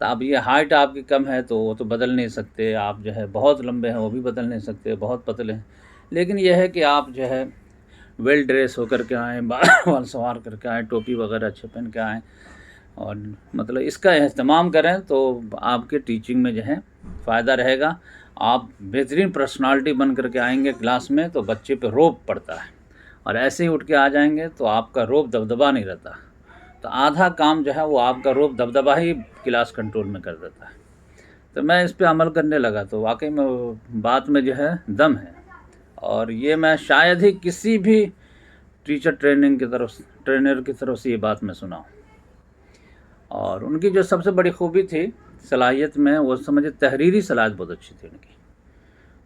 تو اب یہ ہائٹ آپ کی کم ہے تو وہ تو بدل نہیں سکتے، آپ جو ہے بہت لمبے ہیں وہ بھی بدل نہیں سکتے، بہت پتلے ہیں، لیکن یہ ہے کہ آپ جو ہے ویل ڈریس ہو کر کے آئیں، بال سنوار کر کے آئیں، ٹوپی وغیرہ اچھے پہن کے آئیں، اور مطلب اس کا اہتمام کریں تو آپ کے ٹیچنگ میں جو ہے فائدہ رہے گا. آپ بہترین پرسنالٹی بن کر کے آئیں گے کلاس میں تو بچے پہ روب پڑتا ہے، اور ایسے ہی اٹھ کے آ جائیں گے تو آپ کا روب دبدبا نہیں رہتا، تو آدھا کام جو ہے وہ آپ کا روب دبدبا ہی کلاس کنٹرول میں کر دیتا ہے. تو میں اس پہ عمل کرنے لگا تو واقعی میں بات میں جو ہے دم ہے، اور یہ میں شاید ہی کسی بھی ٹیچر ٹرینر کی طرف سے یہ بات میں سنا ہوں. اور ان کی جو سب سے بڑی خوبی تھی صلاحیت میں، وہ سمجھے تحریری صلاحیت بہت اچھی تھی ان کی،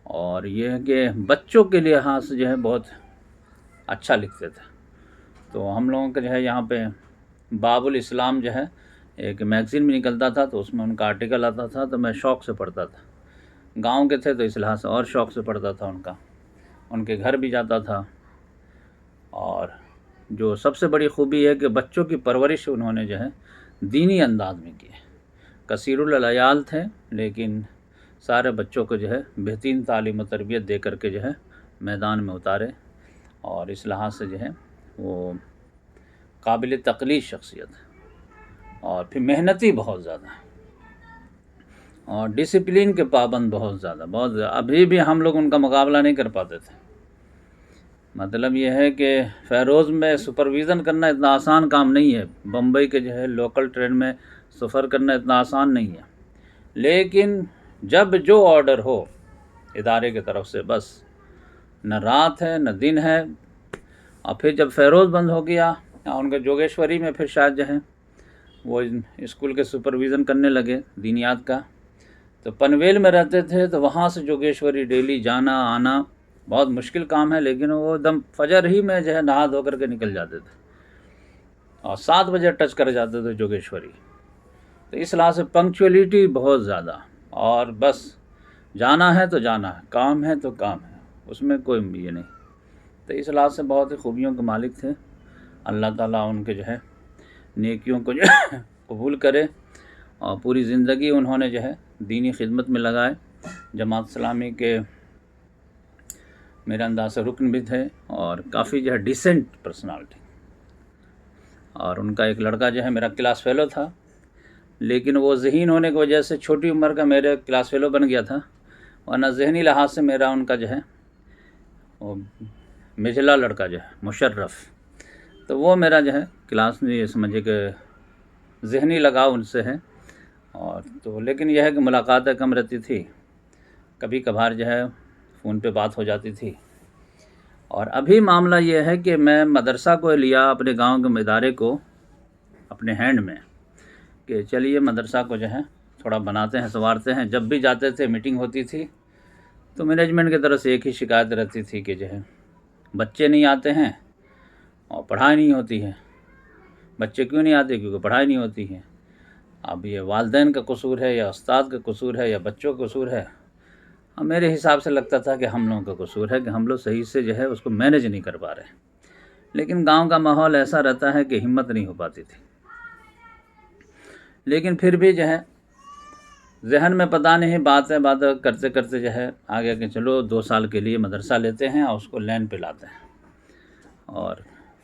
اور یہ ہے کہ بچوں کے لحاظ سے جو ہے بہت اچھا لکھتے تھے. تو ہم لوگوں کا جو ہے یہاں پہ باب الاسلام جو ہے ایک میگزین میں نکلتا تھا، تو اس میں ان کا آرٹیکل آتا تھا، تو میں شوق سے پڑھتا تھا. گاؤں کے تھے تو اس لحاظ سے اور شوق سے پڑھتا تھا ان کے گھر بھی جاتا تھا. اور جو سب سے بڑی خوبی ہے کہ بچوں کی پرورش انہوں نے جو ہے دینی انداز میں کی. کثیر العیال تھے لیکن سارے بچوں کو جو ہے بہترین تعلیم و تربیت دے کر کے جو ہے میدان میں اتارے، اور اس لحاظ سے جو ہے وہ قابل تقلید شخصیت ہے. اور پھر محنتی بہت زیادہ، اور ڈسپلین کے پابند بہت زیادہ. ابھی بھی ہم لوگ ان کا مقابلہ نہیں کر پاتے تھے. مطلب یہ ہے کہ فیروز میں سپرویژن کرنا اتنا آسان کام نہیں ہے، بمبئی کے جو ہے لوکل ٹرین میں سفر کرنا اتنا آسان نہیں ہے، لیکن جب جو آرڈر ہو ادارے کی طرف سے، بس نہ رات ہے نہ دن ہے. اور پھر جب فیروز بند ہو گیا، ان کے جوگیشوری میں پھر شاید جو ہے وہ اسکول کے سپرویژن کرنے لگے دینیات کا، تو پنویل میں رہتے تھے تو وہاں سے جوگیشوری ڈیلی جانا آنا بہت مشکل کام ہے، لیکن وہ دم فجر ہی میں جو ہے نہا دھو کر کے نکل جاتے تھے، اور 7 بجے ٹچ کر جاتے تھے جوگیشوری. تو اس لحاظ سے پنکچولیٹی بہت زیادہ، اور بس جانا ہے تو جانا ہے، کام ہے تو کام ہے، اس میں کوئی یہ نہیں. تو اس لحاظ سے بہت ہی خوبیوں کے مالک تھے. اللہ تعالیٰ ان کے جو ہے نیکیوں کو جو ہے قبول کرے، اور پوری زندگی انہوں نے جو ہے دینی خدمت میں لگائے. جماعت اسلامی کے میرے انداز سے رکن بھی تھے، اور کافی جو ہے ڈیسنٹ پرسنالٹی. اور ان کا ایک لڑکا جو ہے میرا کلاس فیلو تھا، لیکن وہ ذہین ہونے کی وجہ سے چھوٹی عمر کا میرے کلاس فیلو بن گیا تھا، ورنہ ذہنی لحاظ سے میرا ان کا جو ہے وہ مجلا لڑکا جو ہے مشرف، تو وہ میرا جو ہے کلاس میں یہ سمجھے کہ ذہنی لگاؤ ان سے ہے. اور تو لیکن یہ ہے کہ ملاقاتیں کم رہتی تھی، کبھی کبھار جو ہے فون پہ بات ہو جاتی تھی. اور ابھی معاملہ یہ ہے کہ میں مدرسہ کو لیا اپنے گاؤں کے ادارے کو اپنے ہینڈ میں، کہ چلیے مدرسہ کو جو ہے تھوڑا بناتے ہیں سنوارتے ہیں. جب بھی جاتے تھے میٹنگ ہوتی تھی تو مینجمنٹ کی طرف سے ایک ہی شکایت رہتی تھی کہ جو ہے بچے نہیں آتے ہیں اور پڑھائی نہیں ہوتی ہے. بچے کیوں نہیں آتے؟ کیونکہ پڑھائی نہیں ہوتی ہے. اب یہ والدین کا قصور ہے یا استاد کا قصور ہے یا بچوں کا قصور ہے؟ میرے حساب سے لگتا تھا کہ ہم لوگوں کا قصور ہے کہ ہم لوگ صحیح سے جو ہے اس کو مینیج نہیں کر پا رہے. لیکن گاؤں کا ماحول ایسا رہتا ہے کہ ہمت نہیں ہو پاتی تھی. لیکن پھر بھی جو ہے ذہن میں پتہ نہیں باتیں کرتے کرتے جو ہے آگے کہ چلو 2 سال کے لیے مدرسہ لیتے ہیں اور اس کو لین پہ لاتے ہیں. اور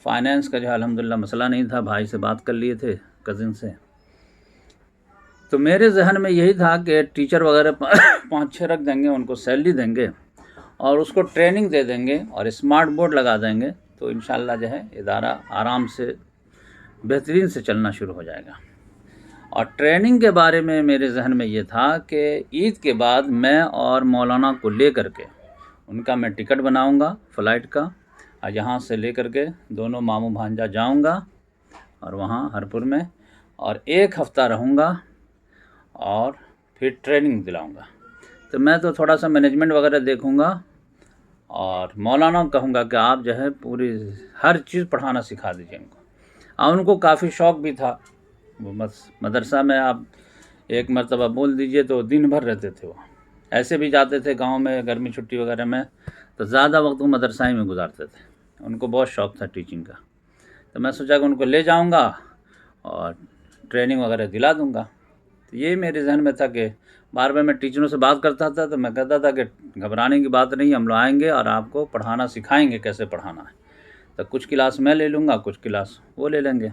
فائنینس کا جو ہے الحمدللہ مسئلہ نہیں تھا، بھائی سے بات کر لیے تھے، کزن سے. تو میرے ذہن میں یہی تھا کہ ٹیچر وغیرہ 5-6 رکھ دیں گے، ان کو سیلری دیں گے اور اس کو ٹریننگ دے دیں گے اور اسمارٹ بورڈ لگا دیں گے، تو انشاءاللہ جو ہے ادارہ آرام سے بہترین سے چلنا شروع ہو جائے گا. اور ٹریننگ کے بارے میں میرے ذہن میں یہ تھا کہ عید کے بعد میں اور مولانا کو لے کر کے ان کا میں ٹکٹ بناؤں گا فلائٹ کا، اور یہاں سے لے کر کے دونوں ماموں بھانجا جاؤں گا اور وہاں ہرپور میں، اور 1 ہفتہ رہوں گا اور پھر ٹریننگ دلاؤں گا. تو میں تو تھوڑا سا مینجمنٹ وغیرہ دیکھوں گا، اور مولانا کو کہوں گا کہ آپ جو ہے پوری ہر چیز پڑھانا سکھا دیجیے ان کو. اور ان کو کافی شوق بھی تھا. وہ مدرسہ میں آپ ایک مرتبہ بول دیجئے تو دن بھر رہتے تھے. وہ ایسے بھی جاتے تھے گاؤں میں گرمی چھٹی وغیرہ میں، تو زیادہ وقت وہ مدرسہ ہی میں گزارتے تھے. ان کو بہت شوق تھا ٹیچنگ کا. تو میں سوچا کہ ان کو لے جاؤں گا اور ٹریننگ وغیرہ دلا دوں گا. تو یہی میرے ذہن میں تھا کہ بار بار میں ٹیچروں سے بات کرتا تھا تو میں کہتا تھا کہ گھبرانے کی بات نہیں، ہم لوگ آئیں گے اور آپ کو پڑھانا سکھائیں گے کیسے پڑھانا ہے، تو کچھ کلاس میں لے لوں گا، کچھ کلاس وہ لے لیں گے،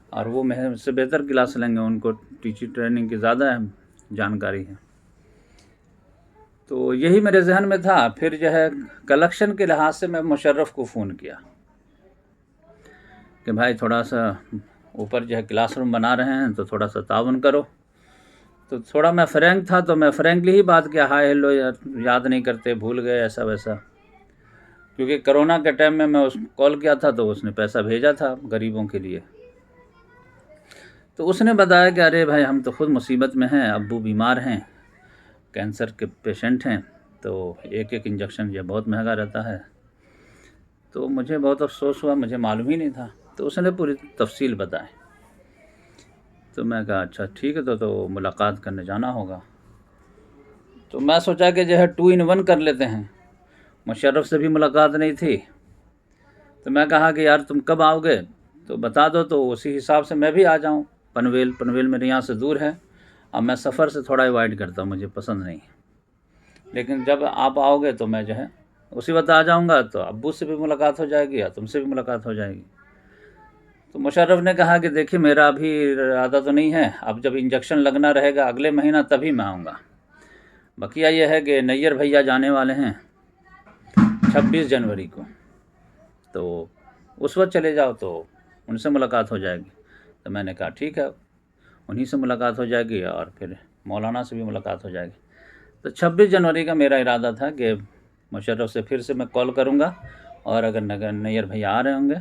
اور وہ مجھ سے بہتر کلاس لیں گے، ان کو ٹیچر ٹریننگ کی زیادہ جانکاری ہے۔ تو یہی میرے ذہن میں تھا۔ پھر جو ہے کلیکشن کے لحاظ سے میں مشرف کو فون کیا کہ بھائی تھوڑا سا اوپر جو ہے کلاس روم بنا رہے ہیں تو تھوڑا سا تعاون کرو۔ تو تھوڑا میں فرینک تھا تو میں فرینکلی ہی بات کیا، ہائے ہیلو یار یاد نہیں کرتے، بھول گئے، ایسا ویسا، کیونکہ کرونا کے ٹائم میں اس کو کال کیا تھا تو اس نے پیسہ بھیجا تھا غریبوں کے لیے۔ تو اس نے بتایا کہ ارے بھائی ہم تو خود مصیبت میں ہیں، ابو بیمار ہیں، کینسر کے پیشنٹ ہیں، تو ایک ایک انجیکشن یہ بہت مہنگا رہتا ہے۔ تو مجھے بہت افسوس ہوا، مجھے معلوم ہی نہیں تھا، تو اس نے پوری تفصیل بتائی۔ تو میں کہا اچھا ٹھیک ہے، تو ملاقات کرنے جانا ہوگا۔ تو میں سوچا کہ جو ہے 2 in 1 کر لیتے ہیں، مشرف سے بھی ملاقات نہیں تھی، تو میں کہا کہ یار تم کب آؤ گے تو بتا دو، تو اسی حساب سے میں بھی آ جاؤں۔ پنویل میرے یہاں سے دور ہے، اب میں سفر سے تھوڑا اوائڈ کرتا ہوں، مجھے پسند نہیں ہے، لیکن جب آپ آؤ گے تو میں جو ہے اسی وقت آ جاؤں گا، تو ابو سے بھی ملاقات ہو جائے گی یا تم سے بھی ملاقات ہو جائے گی۔ تو مشرف نے کہا کہ دیکھیے میرا ابھی ارادہ تو نہیں ہے، اب جب انجیکشن لگنا رہے گا اگلے مہینہ تبھی میں آؤں گا، بقیہ یہ ہے کہ نیّر بھیا جانے والے ہیں 26 جنوری کو، تو اس وقت چلے جاؤ تو ان سے ملاقات ہو جائے گی۔ تو میں نے کہا ٹھیک ہے، انہی سے ملاقات ہو جائے گی اور پھر مولانا سے بھی ملاقات ہو جائے گی۔ تو 26 جنوری کا میرا ارادہ تھا کہ مشرف سے پھر سے میں کال کروں گا، اور اگر نیّر بھیا آ رہے ہوں گے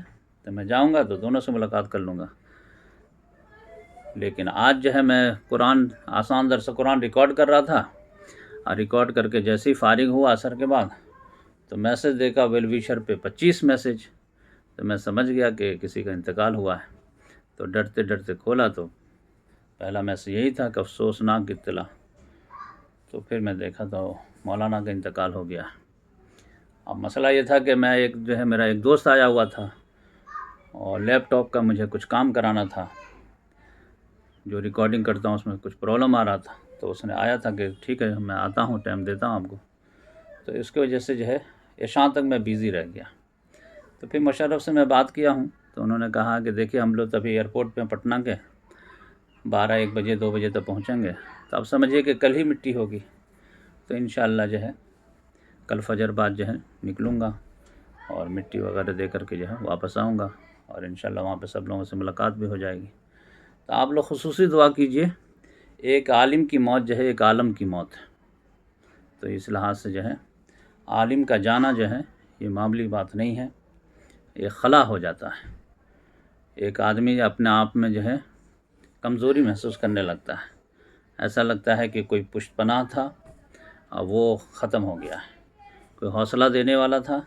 تو میں جاؤں گا، تو دونوں سے ملاقات کر لوں گا۔ لیکن آج جو ہے میں آسان درس قرآن ریکارڈ کر رہا تھا، اور ریکارڈ کر کے جیسے ہی فارغ ہوا عصر کے بعد، تو میسج دیکھا ویل ویشر پہ 25 میسج، تو میں سمجھ گیا کہ کسی کا انتقال ہوا ہے۔ تو ڈرتے ڈرتے کھولا تو پہلا میسج یہی تھا کہ افسوسناک اطلاع۔ تو پھر میں دیکھا تو مولانا کا انتقال ہو گیا۔ اب مسئلہ یہ تھا کہ میں میرا ایک دوست آیا ہوا تھا، اور لیپ ٹاپ کا مجھے کچھ کام کرانا تھا، جو ریکارڈنگ کرتا ہوں اس میں کچھ پرابلم آ رہا تھا، تو اس نے آیا تھا کہ ٹھیک ہے میں آتا ہوں، ٹائم دیتا ہوں آپ کو۔ تو اس کی وجہ سے جو ہے عشاء تک میں بیزی رہ گیا۔ تو پھر مشرف سے میں بات کیا ہوں، تو انہوں نے کہا کہ دیکھیے ہم لوگ تبھی ایئرپورٹ پہ پٹنہ کے 12-1 بجے 2 بجے تک پہنچیں گے، تو اب سمجھیے کہ کل ہی مٹی ہوگی، تو انشاءاللہ جو ہے کل فجر بعد جو ہے نکلوں گا، اور مٹی وغیرہ دے کر کے جو ہے واپس آؤں گا، اور انشاءاللہ وہاں پہ سب لوگوں سے ملاقات بھی ہو جائے گی۔ تو آپ لوگ خصوصی دعا کیجئے، ایک عالم کی موت جو ہے ایک عالم کی موت ہے، تو اس لحاظ سے جو ہے عالم کا جانا جو ہے یہ معمولی بات نہیں ہے، ایک خلا ہو جاتا ہے، ایک آدمی اپنے آپ میں جو ہے کمزوری محسوس کرنے لگتا ہے، ایسا لگتا ہے کہ کوئی پشت پناہ تھا اور وہ ختم ہو گیا ہے، کوئی حوصلہ دینے والا تھا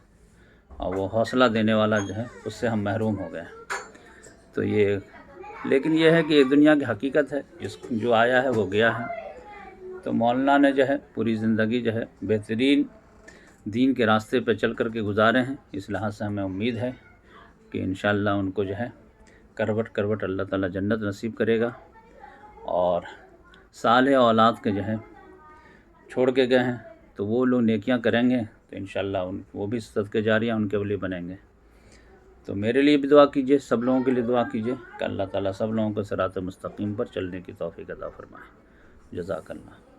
اور وہ حوصلہ دینے والا جو ہے اس سے ہم محروم ہو گئے۔ تو لیکن یہ ہے کہ یہ دنیا کی حقیقت ہے، جو آیا ہے وہ گیا ہے۔ تو مولانا نے جو ہے پوری زندگی جو ہے بہترین دین کے راستے پہ چل کر کے گزارے ہیں، اس لحاظ سے ہمیں امید ہے کہ انشاءاللہ ان کو جو ہے کروٹ کروٹ اللہ تعالیٰ جنت نصیب کرے گا، اور صالح اولاد کے جو ہے چھوڑ کے گئے ہیں تو وہ لوگ نیکیاں کریں گے تو انشاءاللہ وہ بھی صدقہ جاریہ ان کے لیے بنیں گے۔ تو میرے لیے بھی دعا کیجئے، سب لوگوں کے لیے دعا کیجئے کہ اللہ تعالیٰ سب لوگوں کو صراط مستقیم پر چلنے کی توفیق عطا فرمائے۔ جزاک اللہ۔